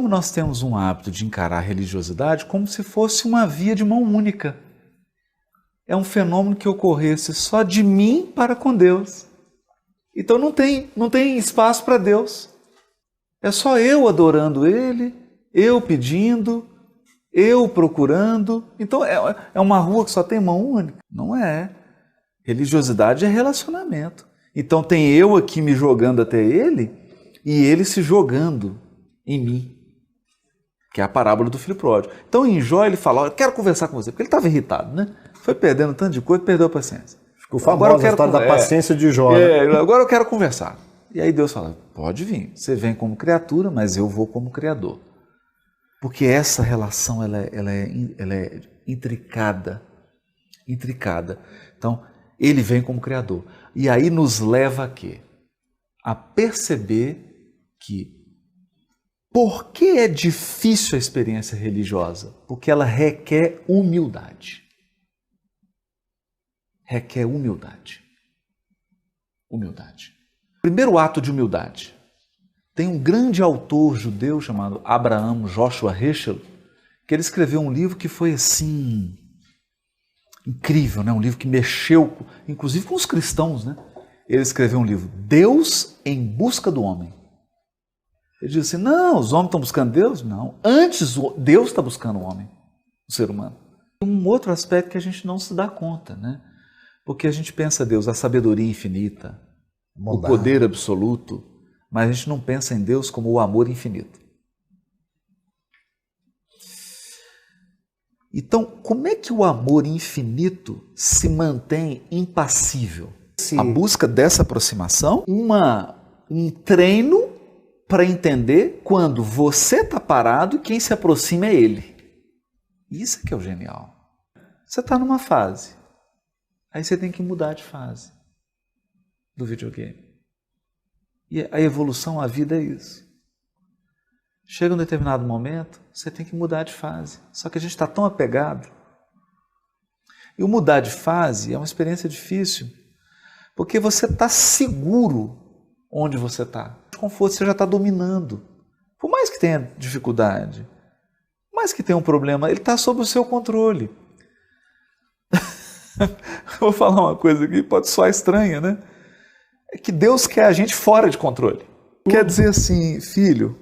nós temos um hábito de encarar a religiosidade como se fosse uma via de mão única. É um fenômeno que ocorresse só de mim para com Deus. Então não tem espaço para Deus. É só eu adorando Ele, eu pedindo, eu procurando. Então é uma rua que só tem mão única? Não é. Religiosidade é relacionamento. Então tem eu aqui me jogando até Ele e Ele se jogando em mim. Que é a parábola do filho pródigo. Então em Jó ele fala, eu quero conversar com você, porque ele estava irritado, né? Foi perdendo tanto de coisa, perdeu a paciência. Ficou famosa a história da paciência de Jó. Né? Agora eu quero conversar. E aí Deus fala, pode vir, você vem como criatura, mas eu vou como criador. Porque essa relação ela é intricada. Então, ele vem como criador. E aí nos leva a quê? A perceber que por que é difícil a experiência religiosa? Porque ela requer humildade. Requer humildade. Humildade. Primeiro ato de humildade. Tem um grande autor judeu chamado Abraham Joshua Heschel, que ele escreveu um livro que foi assim incrível, né? Um livro que mexeu, inclusive com os cristãos, né? Ele escreveu um livro, Deus em busca do homem. Ele diz assim, não, os homens estão buscando Deus? Não, antes Deus está buscando o homem, o ser humano. Um outro aspecto que a gente não se dá conta, né? Porque a gente pensa Deus, a sabedoria infinita, o poder absoluto, mas a gente não pensa em Deus como o amor infinito. Então, como é que o amor infinito se mantém impassível? Sim. A busca dessa aproximação, um treino para entender quando você está parado e quem se aproxima é ele. Isso é que é o genial. Você está numa fase, aí você tem que mudar de fase do videogame. E a evolução, a vida é isso. Chega um determinado momento, você tem que mudar de fase. Só que a gente está tão apegado. E o mudar de fase é uma experiência difícil, porque você está seguro onde você está. O conforto você já está dominando. Por mais que tenha dificuldade, por mais que tenha um problema, ele está sob o seu controle. Vou falar uma coisa aqui, pode soar estranha, né? É que Deus quer a gente fora de controle. Quer dizer assim, filho,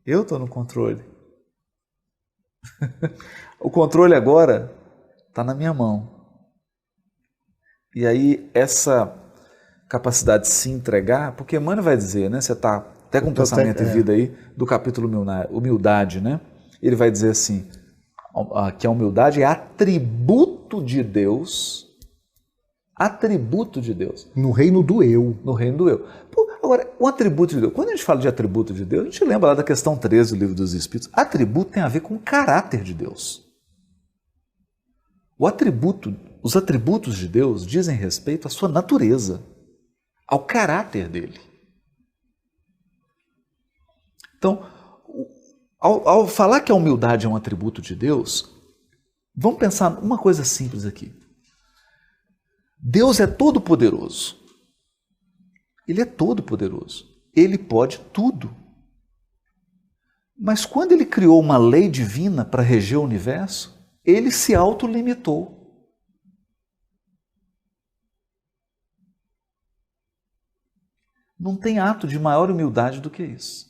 eu estou no controle. O controle agora está na minha mão. E aí essa capacidade de se entregar, porque Emmanuel vai dizer, né? Você está até com pensamento e vida aí, do capítulo Humildade, né? Ele vai dizer assim, que a humildade é atributo de Deus. Atributo de Deus. No reino do eu. No reino do eu. Agora, o atributo de Deus, quando a gente fala de atributo de Deus, a gente lembra lá da questão 13 do Livro dos Espíritos. Atributo tem a ver com o caráter de Deus. Os atributos de Deus dizem respeito à sua natureza, ao caráter dele. Então, ao falar que a humildade é um atributo de Deus, vamos pensar uma coisa simples aqui. Deus é todo-poderoso. Ele é todo-poderoso. Ele pode tudo. Mas quando ele criou uma lei divina para reger o universo, ele se autolimitou. Não tem ato de maior humildade do que isso.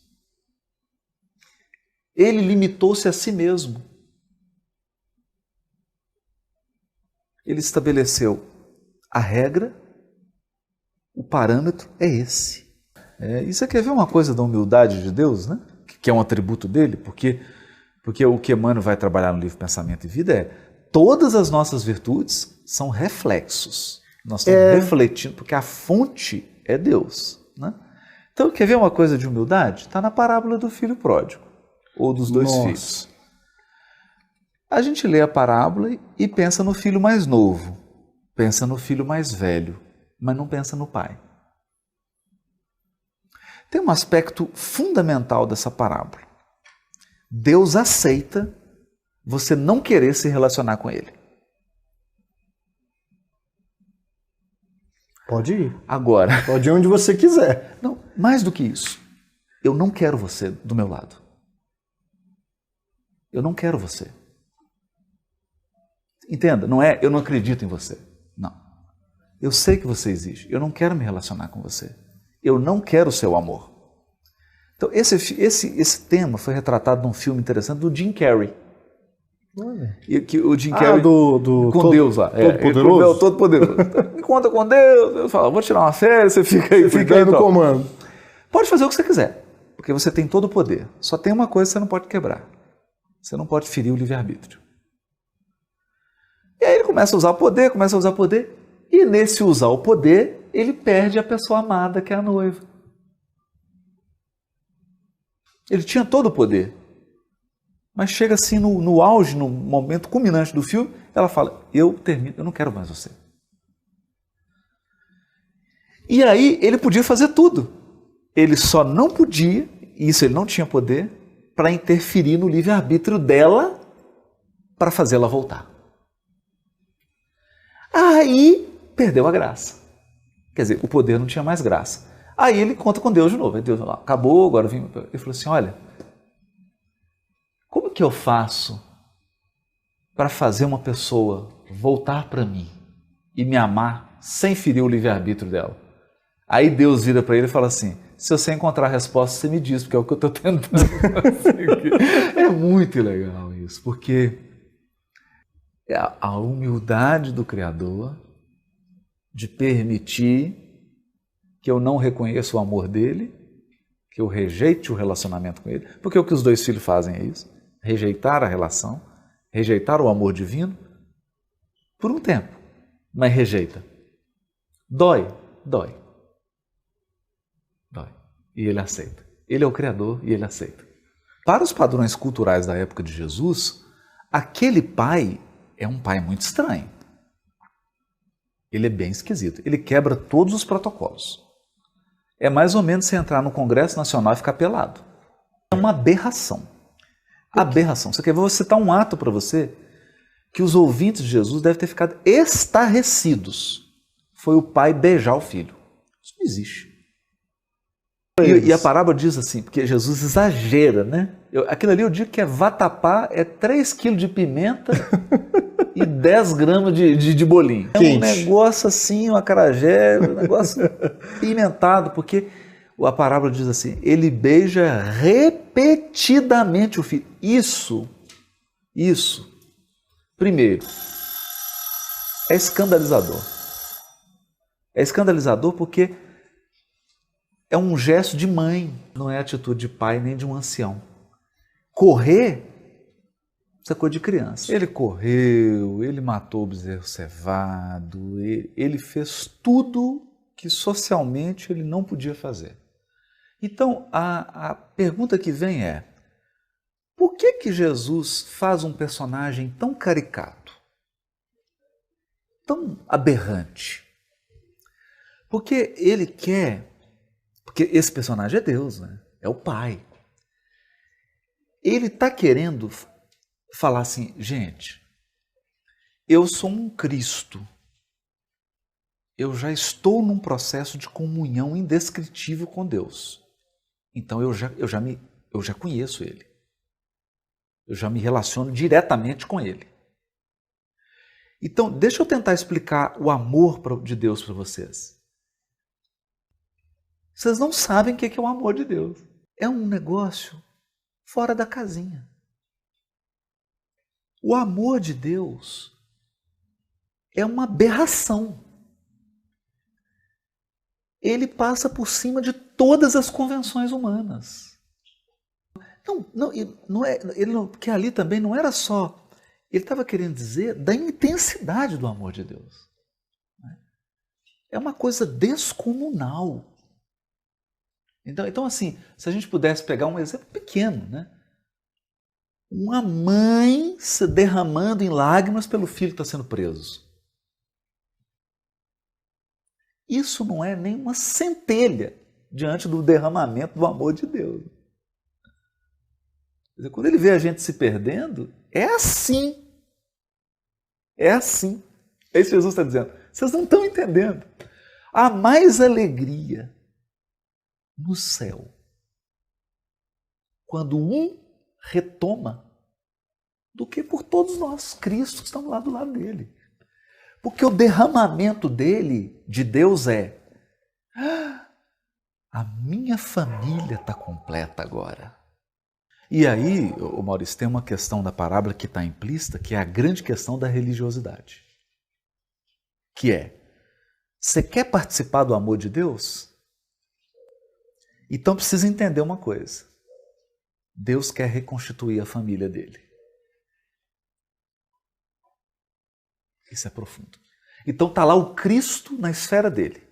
Ele limitou-se a si mesmo. Ele estabeleceu a regra, o parâmetro é esse. Isso quer ver uma coisa da humildade de Deus, né? Que é um atributo dele, porque o que Emmanuel vai trabalhar no livro Pensamento e Vida é todas as nossas virtudes são reflexos. Nós estamos refletindo, porque a fonte é Deus. Né? Então, quer ver uma coisa de humildade? Está na parábola do filho pródigo, ou dos dois filhos. A gente lê a parábola e pensa no filho mais novo, pensa no filho mais velho, mas não pensa no pai. Tem um aspecto fundamental dessa parábola. Deus aceita você não querer se relacionar com Ele. Pode ir. Agora. Pode ir onde você quiser. Não, mais do que isso. eu não quero você do meu lado. Eu não quero você. Entenda, não é eu não acredito em você. Não. Eu sei que você existe. Eu não quero me relacionar com você. Eu não quero o seu amor. Então, esse tema foi retratado num filme interessante do Jim Carrey. E que o Jim Carrey com Deus lá. Todo-Poderoso? Todo-Poderoso. Me conta com Deus. Eu falo, vou tirar uma férias, você fica aí. Fica aí no comando. Pode fazer o que você quiser, porque você tem todo o poder. Só tem uma coisa que você não pode quebrar. Você não pode ferir o livre-arbítrio. E aí ele começa a usar o poder, e nesse usar o poder, ele perde a pessoa amada, que é a noiva. Ele tinha todo o poder. Mas chega assim no auge, no momento culminante do filme, ela fala, eu não quero mais você. E aí ele podia fazer tudo. Ele só não podia, e isso ele não tinha poder, para interferir no livre-arbítrio dela para fazê-la voltar. Aí perdeu a graça. Quer dizer, o poder não tinha mais graça. Aí ele conta com Deus de novo. Aí Deus falou, acabou, agora vim. Ele falou assim, olha, como que eu faço para fazer uma pessoa voltar para mim e me amar sem ferir o livre-arbítrio dela? Aí Deus vira para ele e fala assim, se você encontrar a resposta, você me diz, porque é o que eu estou tentando fazer. É muito legal isso, porque é a humildade do Criador de permitir que eu não reconheça o amor dele, que eu rejeite o relacionamento com ele, porque o que os dois filhos fazem é isso, rejeitar a relação, rejeitar o amor divino, por um tempo, mas rejeita. Dói. E ele aceita. Ele é o Criador e ele aceita. Para os padrões culturais da época de Jesus, aquele pai é um pai muito estranho. Ele é bem esquisito. Ele quebra todos os protocolos. É mais ou menos você entrar no Congresso Nacional e ficar pelado. É uma aberração. Aberração. Você quer ver? Vou citar um ato para você que os ouvintes de Jesus devem ter ficado estarrecidos. Foi o pai beijar o filho. Isso não existe. E a parábola diz assim, porque Jesus exagera, né? Aquilo ali eu digo que é vatapá, é 3 quilos de pimenta e 10 gramas de bolinho. Quente. É um negócio assim, um acarajé, um negócio pimentado, porque a parábola diz assim, ele beija repetidamente o filho. Isso, primeiro, é escandalizador. É escandalizador porque é um gesto de mãe, não é atitude de pai nem de um ancião. Correr, isso é coisa de criança. Ele correu, ele matou o bezerro cevado, ele fez tudo que socialmente ele não podia fazer. Então, a pergunta que vem é, por que Jesus faz um personagem tão caricato, tão aberrante? Porque ele quer... Porque esse personagem é Deus, né? É o Pai. Ele está querendo falar assim, gente, eu sou um Cristo. Eu já estou num processo de comunhão indescritível com Deus. Então eu já conheço Ele. Eu já me relaciono diretamente com Ele. Então, deixa eu tentar explicar o amor de Deus para vocês. Vocês não sabem o que é o amor de Deus. É um negócio fora da casinha. O amor de Deus é uma aberração. Ele passa por cima de todas as convenções humanas. Porque ali também não era só... Ele estava querendo dizer da intensidade do amor de Deus. É uma coisa descomunal. Então, assim, se a gente pudesse pegar um exemplo pequeno, né? Uma mãe se derramando em lágrimas pelo filho que está sendo preso. Isso não é nem uma centelha diante do derramamento do amor de Deus. Quer dizer, quando ele vê a gente se perdendo, é assim. É assim. É isso que Jesus está dizendo. Vocês não estão entendendo. Há mais alegria no céu quando um retoma do que por todos nós, Cristo, que estamos lá do lado dele. Porque o derramamento dele, de Deus, é: a minha família está completa agora. E aí, Maurício, tem uma questão da parábola que está implícita, que é a grande questão da religiosidade. Que é: você quer participar do amor de Deus? Então precisa entender uma coisa. Deus quer reconstituir a família dele. Isso é profundo. Então está lá o Cristo na esfera dele.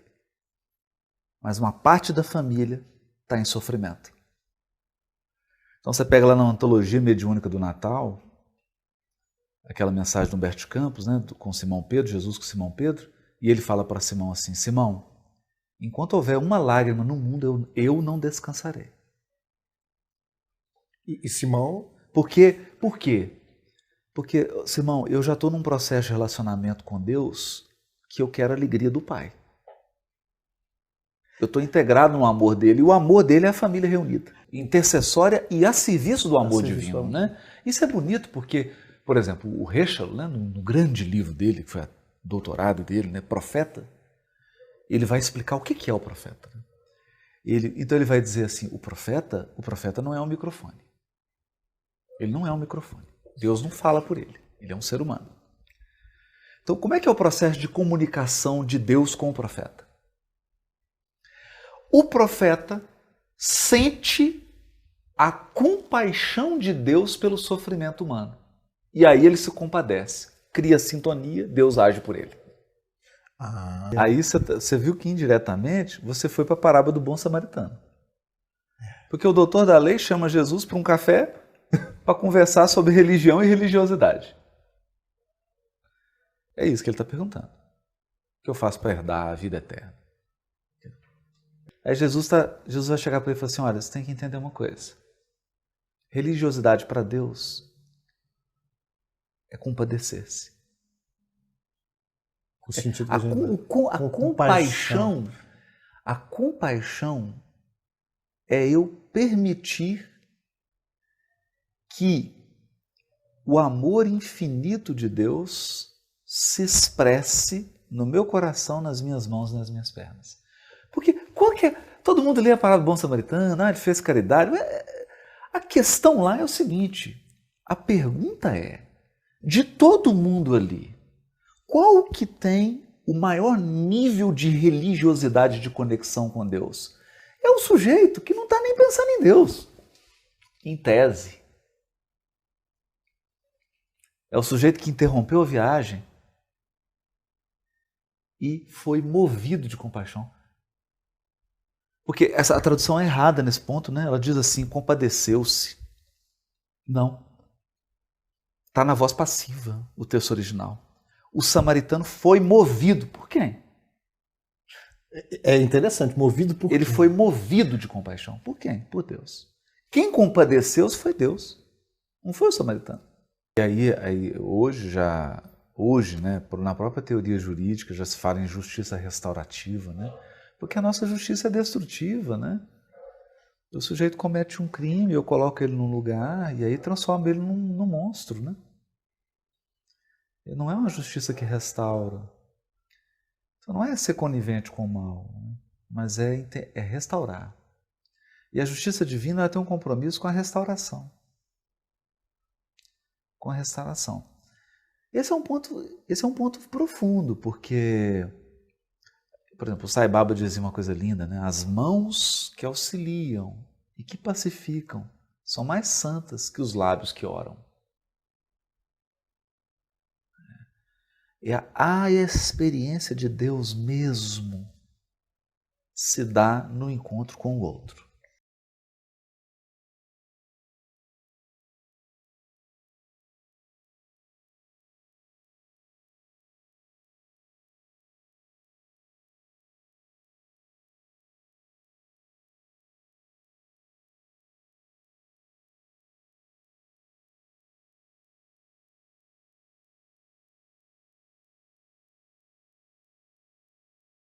Mas uma parte da família está em sofrimento. Então você pega lá na antologia mediúnica do Natal, aquela mensagem do Humberto Campos, né, com Simão Pedro, Jesus com Simão Pedro, e ele fala para Simão assim: Simão, enquanto houver uma lágrima no mundo, eu não descansarei. E Simão? Por quê? Porque, Simão, eu já estou num processo de relacionamento com Deus que eu quero a alegria do Pai. Eu estou integrado no amor dele, e o amor dele é a família reunida, intercessória e a serviço do amor divino. Né? Isso é bonito porque, por exemplo, o Heschel, né, no grande livro dele, que foi o doutorado dele, né, Profeta, ele vai explicar o que é o profeta. Né? Então ele vai dizer assim: o profeta não é um microfone. Ele não é um microfone. Deus não fala por ele. Ele é um ser humano. Então, como é que é o processo de comunicação de Deus com o profeta? O profeta sente a compaixão de Deus pelo sofrimento humano. E aí ele se compadece, cria sintonia, Deus age por ele. Aí você viu que indiretamente você foi para a parábola do bom samaritano. Porque o doutor da lei chama Jesus para um café para conversar sobre religião e religiosidade. É isso que ele está perguntando. O que eu faço para herdar a vida eterna? Aí Jesus vai chegar para ele e falar assim: olha, você tem que entender uma coisa. Religiosidade para Deus é compadecer-se. O sentido a compaixão é eu permitir que o amor infinito de Deus se expresse no meu coração, nas minhas mãos, nas minhas pernas. Porque todo mundo lê a parábola do bom samaritano, ele fez caridade. A questão lá é o seguinte: a pergunta é, de todo mundo ali, qual que tem o maior nível de religiosidade, de conexão com Deus? É o sujeito que não está nem pensando em Deus, em tese. É o sujeito que interrompeu a viagem e foi movido de compaixão. Porque a tradução é errada nesse ponto, né? Ela diz assim: compadeceu-se. Não. Está na voz passiva, o texto original. O samaritano foi movido por quem? É interessante, movido por Ele foi movido de compaixão. Por quem? Por Deus. Quem compadeceu-se foi Deus. Não foi o samaritano. E aí hoje, né, na própria teoria jurídica já se fala em justiça restaurativa, né? Porque a nossa justiça é destrutiva, né? O sujeito comete um crime, eu coloco ele num lugar e aí transformo ele num monstro, né? Não é uma justiça que restaura. Então não é ser conivente com o mal, né? Mas é restaurar. E a justiça divina ela tem um compromisso com a restauração. Com a restauração. Esse é um ponto profundo, porque, por exemplo, o Sai Baba dizia uma coisa linda, né? As mãos que auxiliam e que pacificam são mais santas que os lábios que oram. A experiência de Deus mesmo se dá no encontro com o outro.